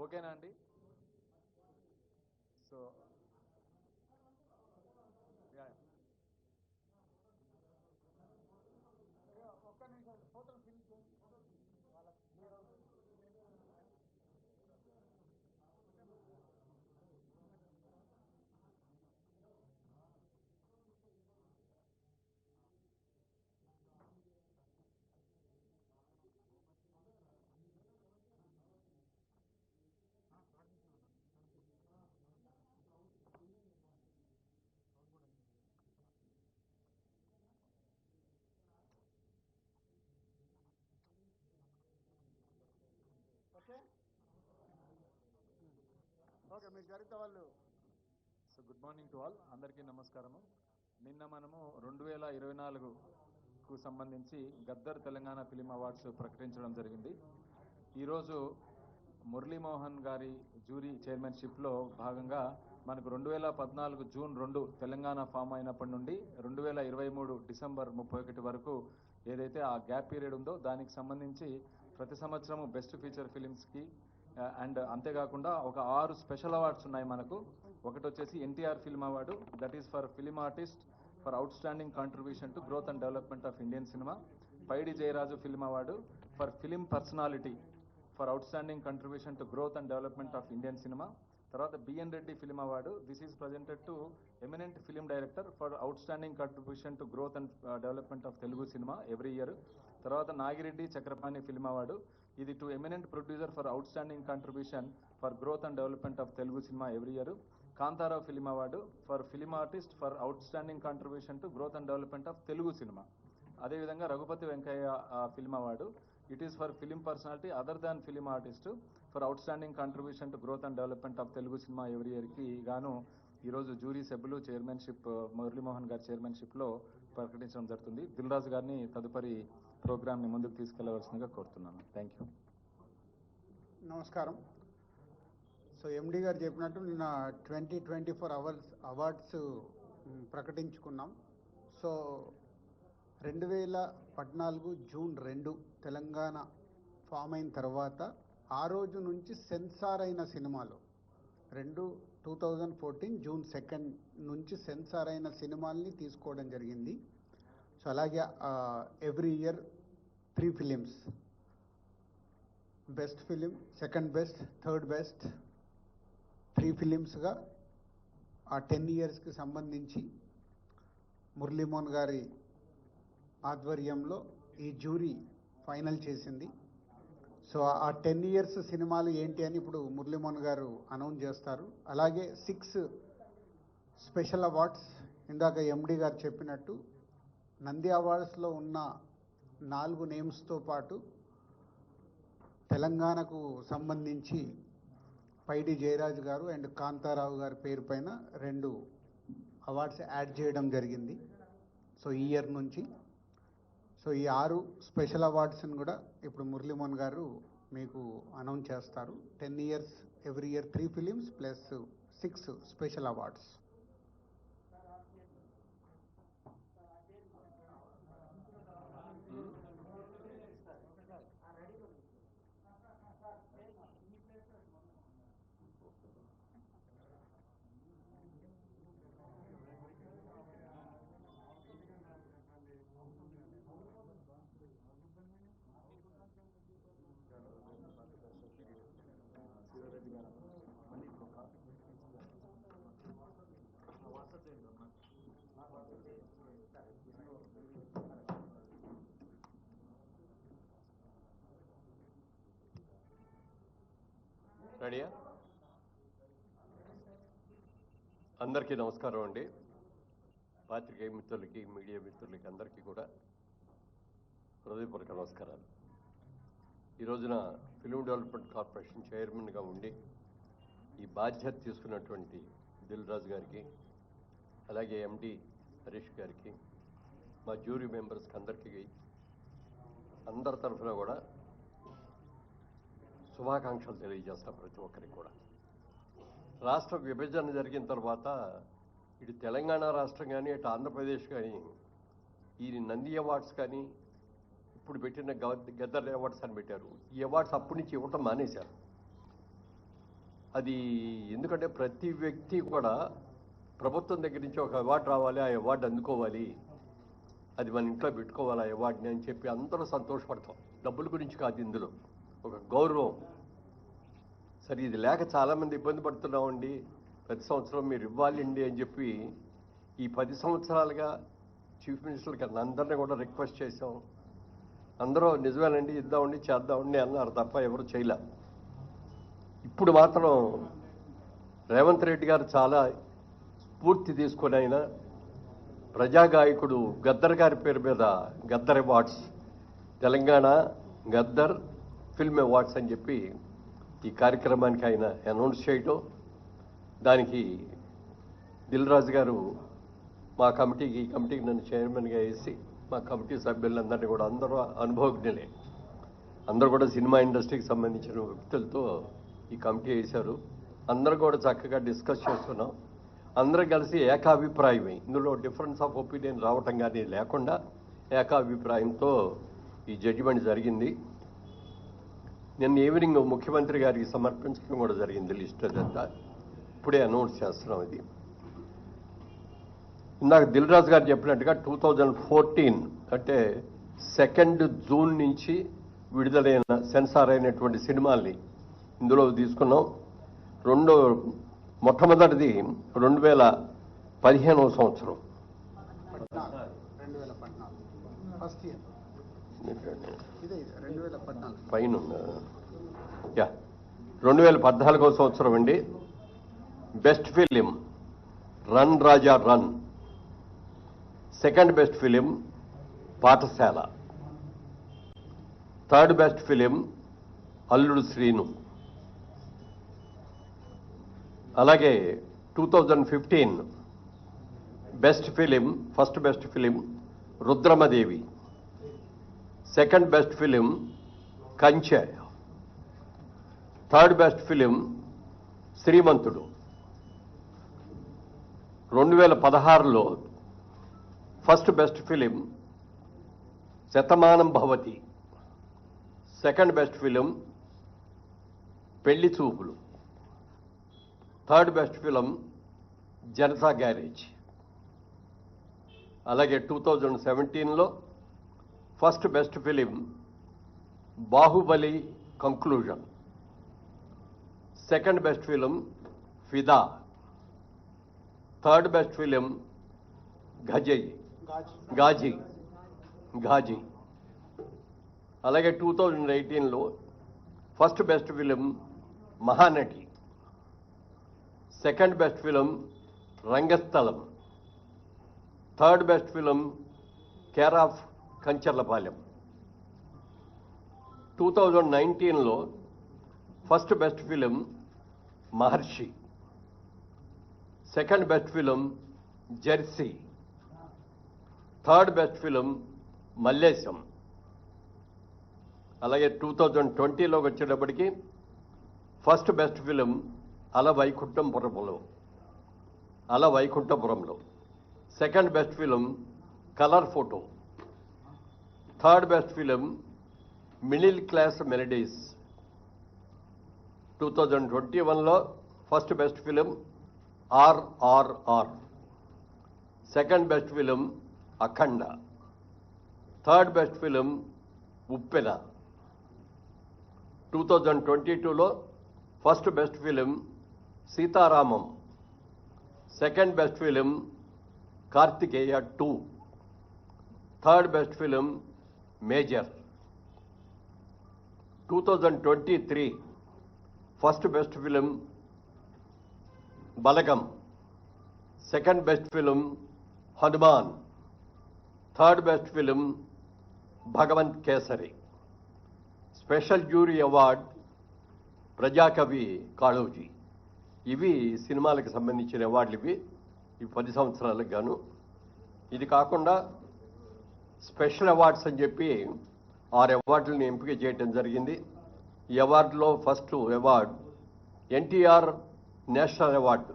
ఓకేనా అండి? సో ఒక్క నిమిషం ఫోటో ఫిల్ చేసి వాళ్ళకి క్లియర్ అవుతుంది. ఓకే ఓకే మీకు జరిగితే వాళ్ళు. So good morning to all, అందరికీ నమస్కారము. నిన్న మనము 2024కు సంబంధించి గద్దర్ తెలంగాణ ఫిలిం అవార్డ్స్ ప్రకటించడం జరిగింది. ఈరోజు మురళీమోహన్ గారి జ్యూరీ చైర్మన్షిప్లో భాగంగా మనకు 2014 జూన్ 2 తెలంగాణ ఫామ్ అయినప్పటి నుండి 2023 డిసెంబర్ 31 వరకు ఏదైతే ఆ గ్యాప్ పీరియడ్ ఉందో దానికి సంబంధించి ప్రతి సంవత్సరము బెస్ట్ ఫీచర్ ఫిలిమ్స్కి అండ్ అంతేకాకుండా ఒక 6 స్పెషల్ అవార్డ్స్ ఉన్నాయి మనకు. ఒకటి వచ్చేసి NTR film award, that is for film artist for outstanding contribution to growth and development of Indian cinema. Paidi Jayaraju film award for film personality for outstanding contribution to growth and development of Indian cinema. తర్వాత BN Reddy film award, this is presented to eminent film director for outstanding contribution to growth and development of Telugu cinema every year. తర్వాత Nagireddy Chakrapani film award, ఇది to eminent producer for outstanding contribution for growth and development of Telugu cinema every year. Kantharao film award for film artist for outstanding contribution to growth and development of Telugu cinema. అదేవిధంగా Raghupathi Venkaiah film award, it is for film personality other than film artist for outstanding contribution to growth and development of Telugu cinema every ఇయర్కి గాను ఈరోజు jury సభ్యులు chairmanship Muralimohan గారి చైర్మన్షిప్లో ప్రకటించడం జరుగుతుంది. దిల్ రాజు గారిని తదుపరి ప్రోగ్రామ్ని ముందుకు తీసుకెళ్లవలసిందిగా కోరుతున్నాను. Thank you. నమస్కారం. సో ఎండి గారు చెప్పినట్టు నిన్న 2024 అవార్డ్స్ ప్రకటించుకున్నాం. సో 2014 జూన్ 2 తెలంగాణ ఫామ్ అయిన తర్వాత ఆ రోజు నుంచి సెన్సార్ అయిన సినిమాలు 2014 జూన్ 2 నుంచి సెన్సార్ అయిన సినిమాల్ని తీసుకోవడం జరిగింది. సో అలాగే every year 3 films, best film, second best, third best, 3 ఫిలిమ్స్గా ఆ 10 ఇయర్స్కి సంబంధించి మురళీమోహన్ గారి ఆధ్వర్యంలో ఈ జ్యూరీ ఫైనల్ చేసింది. సో ఆ 10 ఇయర్స్ సినిమాలు ఏంటి అని ఇప్పుడు మురళీమోహన్ గారు అనౌన్స్ చేస్తారు. అలాగే 6 స్పెషల్ అవార్డ్స్, ఇందాక ఎండి గారు చెప్పినట్టు నంది అవార్డ్స్లో ఉన్న 4 నేమ్స్తో పాటు తెలంగాణకు సంబంధించి పైడి జయరాజు గారు అండ్ కాంతారావు గారి పేరు పైన 2 అవార్డ్స్ యాడ్ చేయడం జరిగింది. సో ఈ ఇయర్ నుంచి సో ఈ 6 స్పెషల్ అవార్డ్స్ని కూడా ఇప్పుడు మురళీమోహన్ గారు మీకు అనౌన్స్ చేస్తారు. 10 years every year 3 films plus 6 special awards. రెడీయా? అందరికీ నమస్కారం అండి. పాత్రికేయ మిత్రులకి, మీడియా మిత్రులకి అందరికీ కూడా హృదయపూర్వక నమస్కారాలు. ఈ రోజున ఫిల్మ్ డెవలప్మెంట్ కార్పొరేషన్ చైర్మన్గా ఉండి ఈ బాధ్యత తీసుకున్నటువంటి దిల్ రాజు గారికి, అలాగే ఎండి హరీష్ గారికి, మా జ్యూరీ మెంబర్స్కి అందరికీ అందరి తరఫున కూడా శుభాకాంక్షలు తెలియజేస్తాం ప్రతి ఒక్కరికి కూడా. రాష్ట్ర విభజన జరిగిన తర్వాత ఇటు తెలంగాణ రాష్ట్రం కానీ ఇటు ఆంధ్రప్రదేశ్ కానీ ఈ నంది అవార్డ్స్ కానీ ఇప్పుడు పెట్టిన గద్దర్ అవార్డ్స్ అని పెట్టారు. ఈ అవార్డ్స్ అప్పటి నుంచి ఇవ్వటం మానేశారు. అది ఎందుకంటే ప్రతి వ్యక్తి కూడా ప్రభుత్వం దగ్గర నుంచి ఒక అవార్డు రావాలి, ఆ అవార్డు అందుకోవాలి, అది మన ఇంట్లో పెట్టుకోవాలి ఆ అవార్డుని అని చెప్పి అందరూ సంతోషపడతాం. డబ్బుల గురించి కాదు, ఇందులో ఒక గౌరవం. సరే ఇది లేక చాలామంది ఇబ్బంది పడుతున్నామండి, ప్రతి సంవత్సరం మీరు ఇవ్వాలండి అని చెప్పి ఈ 10 సంవత్సరాలుగా చీఫ్ మినిస్టర్ గారిని అందరినీ కూడా రిక్వెస్ట్ చేసాం. అందరూ నిజమేనండి ఇద్దామండి చేద్దామండి అన్నారు తప్ప ఎవరు చేయలే. ఇప్పుడు మాత్రం రేవంత్ రెడ్డి గారు చాలా స్ఫూర్తి తీసుకొని ఆయన ప్రజాగాయకుడు గద్దర్ గారి పేరు మీద Gaddar awards, Telangana Gaddar film awards అని చెప్పి ఈ కార్యక్రమానికి ఆయన అనౌన్స్ చేయటం, దానికి దిల్ రాజు గారు మా కమిటీకి నన్ను చైర్మన్గా వేసి మా కమిటీ సభ్యులందరినీ కూడా అందరూ అనుభవజ్ఞులే, అందరూ కూడా సినిమా ఇండస్ట్రీకి సంబంధించిన వ్యక్తులతో ఈ కమిటీ వేశారు. అందరూ కూడా చక్కగా డిస్కస్ చేస్తున్నాం. అందరూ కలిసి ఏకాభిప్రాయమే, ఇందులో డిఫరెన్స్ ఆఫ్ ఒపీనియన్ రావటం కానీ లేకుండా ఏకాభిప్రాయంతో ఈ జడ్జిమెంట్ జరిగింది. నిన్న ఈవినింగ్ ముఖ్యమంత్రి గారికి సమర్పించడం కూడా జరిగింది లిస్ట్ అదంతా. ఇప్పుడే అనౌన్స్ చేస్తున్నాం. ఇది ఇందాక దిల్ రాజు గారు చెప్పినట్టుగా 2014 అంటే 2 జూన్ నుంచి విడుదలైన సెన్సార్ అయినటువంటి సినిమాల్ని ఇందులో తీసుకున్నాం. మొట్టమొదటిది 2015వ సంవత్సరం, 2014 ఫస్ట్ ఇయర్ పైన 2014వ సంవత్సరం అండి. Best film run Raja run, second best film Pathasala, third best film Alludu Seenu. అలాగే 2015 best film, first best film Rudhramadevi, second best film Kanche, third best film Srimanthudu. 2016లో first best film Shatamanam Bhavati, second best film Pelli Choopulu, third best film Janatha garage. అలాగే 2017లో first best film Baahubali conclusion, second best film Fidaa, third best film Ghazi. అలాగే 2018లో first best film Mahanati, second best film Rangasthalam, third best film care of Kancharlapalem. 2019లో first best film Maharshi, second best film Jersey, third best film Mallesham. అలాగే 2020లోకి వచ్చేటప్పటికి first best film Ala Vaikunthapurramuloo, second best film colour photo, third best film middle class melodies. 2021లో first best film RRR, second best film Akhanda, third best film Uppena. 2022లో first best film Sitaramam, second best film Karthikeya 2, third best film major. 2023 first best film Balagam, second best film Hanuman, third best film Bhagavanth Kesari. Special jury award ప్రజాకవి కాళోజీ. ఇవి సినిమాలకు సంబంధించిన అవార్డులు. ఇవి 10 సంవత్సరాలకు గాను. ఇది కాకుండా స్పెషల్ అవార్డ్స్ అని చెప్పి 6 అవార్డులను ఎంపిక చేయడం జరిగింది. ఈ అవార్డులో first award NTR national award.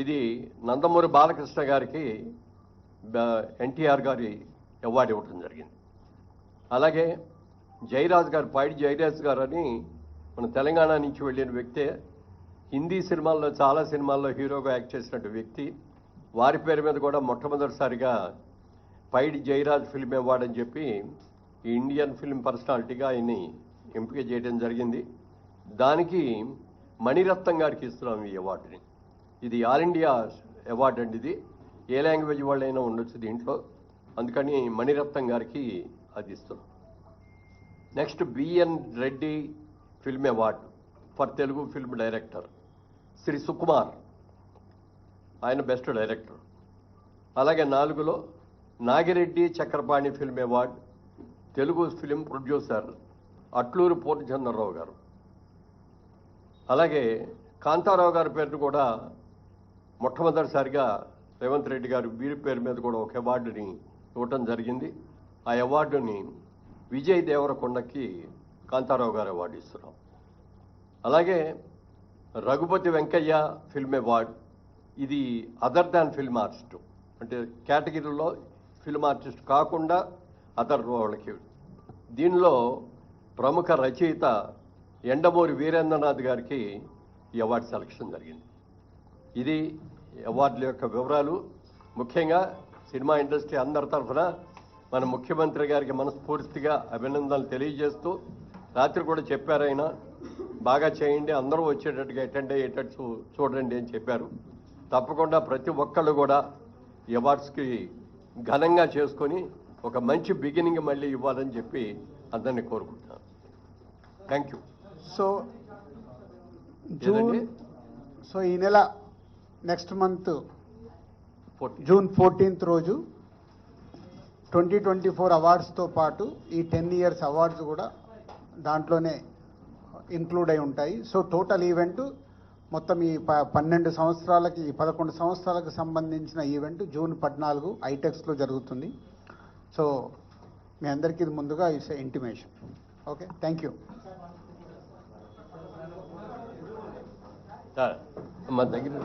ఇది నందమూరి బాలకృష్ణ గారికి ఎన్టీఆర్ గారి అవార్డు ఇవ్వడం జరిగింది. అలాగే జయరాజ్ గారు, పైడి జయరాజ్ గారు అని మన తెలంగాణ నుంచి వెళ్ళిన వ్యక్తే, హిందీ సినిమాల్లో చాలా సినిమాల్లో హీరోగా యాక్ట్ చేసినట్టు వ్యక్తి. వారి పేరు మీద కూడా మొట్టమొదటిసారిగా పైడి జయరాజ్ ఫిల్మ్ అవార్డు అని చెప్పి ఈ ఇండియన్ ఫిల్మ్ పర్సనాలిటీగా ఆయన్ని ఎంపిక చేయడం జరిగింది. దానికి మణిరత్నం గారికి ఇస్తున్నాం ఈ అవార్డుని. ఇది ఆల్ ఇండియా అవార్డు అండి. ఇది ఏ లాంగ్వేజ్ వాళ్ళైనా ఉండొచ్చు దీంట్లో, అందుకని మణిరత్నం గారికి అది ఇస్తున్నాం. Next BN Reddy film award for Telugu film director Shri Sukumar, ఆయన బెస్ట్ డైరెక్టర్. అలాగే 4లో Nagireddy Chakrapani film award Telugu film producer Atluru Purnachandrarao గారు. అలాగే కాంతారావు గారి పేరును కూడా మొట్టమొదటిసారిగా రేవంత్ రెడ్డి గారు వీరి పేరు మీద కూడా ఒక అవార్డుని ఇవ్వటం జరిగింది. ఆ అవార్డుని విజయ్ దేవరకొండకి కాంతారావు గారు అవార్డు ఇస్తున్నాం. అలాగే రఘుపతి వెంకయ్య ఫిల్మ్ అవార్డు, ఇది అదర్ దాన్ ఫిల్మ్ ఆర్టిస్ట్, అంటే కేటగిరీలో ఫిల్మ్ ఆర్టిస్ట్ కాకుండా అదర్ వాళ్ళకి. దీనిలో ప్రముఖ రచయిత ఎండమూరి వీరేంద్రనాథ్ గారికి ఈ అవార్డు సెలక్షన్ జరిగింది. ఇది అవార్డుల యొక్క వివరాలు. ముఖ్యంగా సినిమా ఇండస్ట్రీ అందరి తరఫున మన ముఖ్యమంత్రి గారికి మనస్ఫూర్తిగా అభినందనలు తెలియజేస్తూ, రాత్రి కూడా చెప్పారు ఆయన, బాగా చేయండి, అందరూ వచ్చేటట్టుగా అటెండ్ అయ్యేటట్టు చూడండి అని చెప్పారు. తప్పకుండా ప్రతి ఒక్కళ్ళు కూడా ఈ అవార్డ్స్కి ఘనంగా చేసుకొని ఒక మంచి బిగినింగ్ మళ్ళీ ఇవ్వాలని చెప్పి అందరినీ కోరుకుంటున్నాను. Thank you. సో ఈ నెల నెక్స్ట్ మంత్ జూన్ 14th రోజు 2024 అవార్డ్స్తో పాటు ఈ 10 years అవార్డ్స్ కూడా దాంట్లోనే ఇంక్లూడ్ అయి ఉంటాయి. సో టోటల్ ఈవెంట్ మొత్తం ఈ 11 సంవత్సరాలకు సంబంధించిన ఈవెంట్ జూన్ 14 ఐటెక్స్లో జరుగుతుంది. సో మీ అందరికీ ఇది ముందుగా it's intimation. Okay, thank you. మా దగ్గర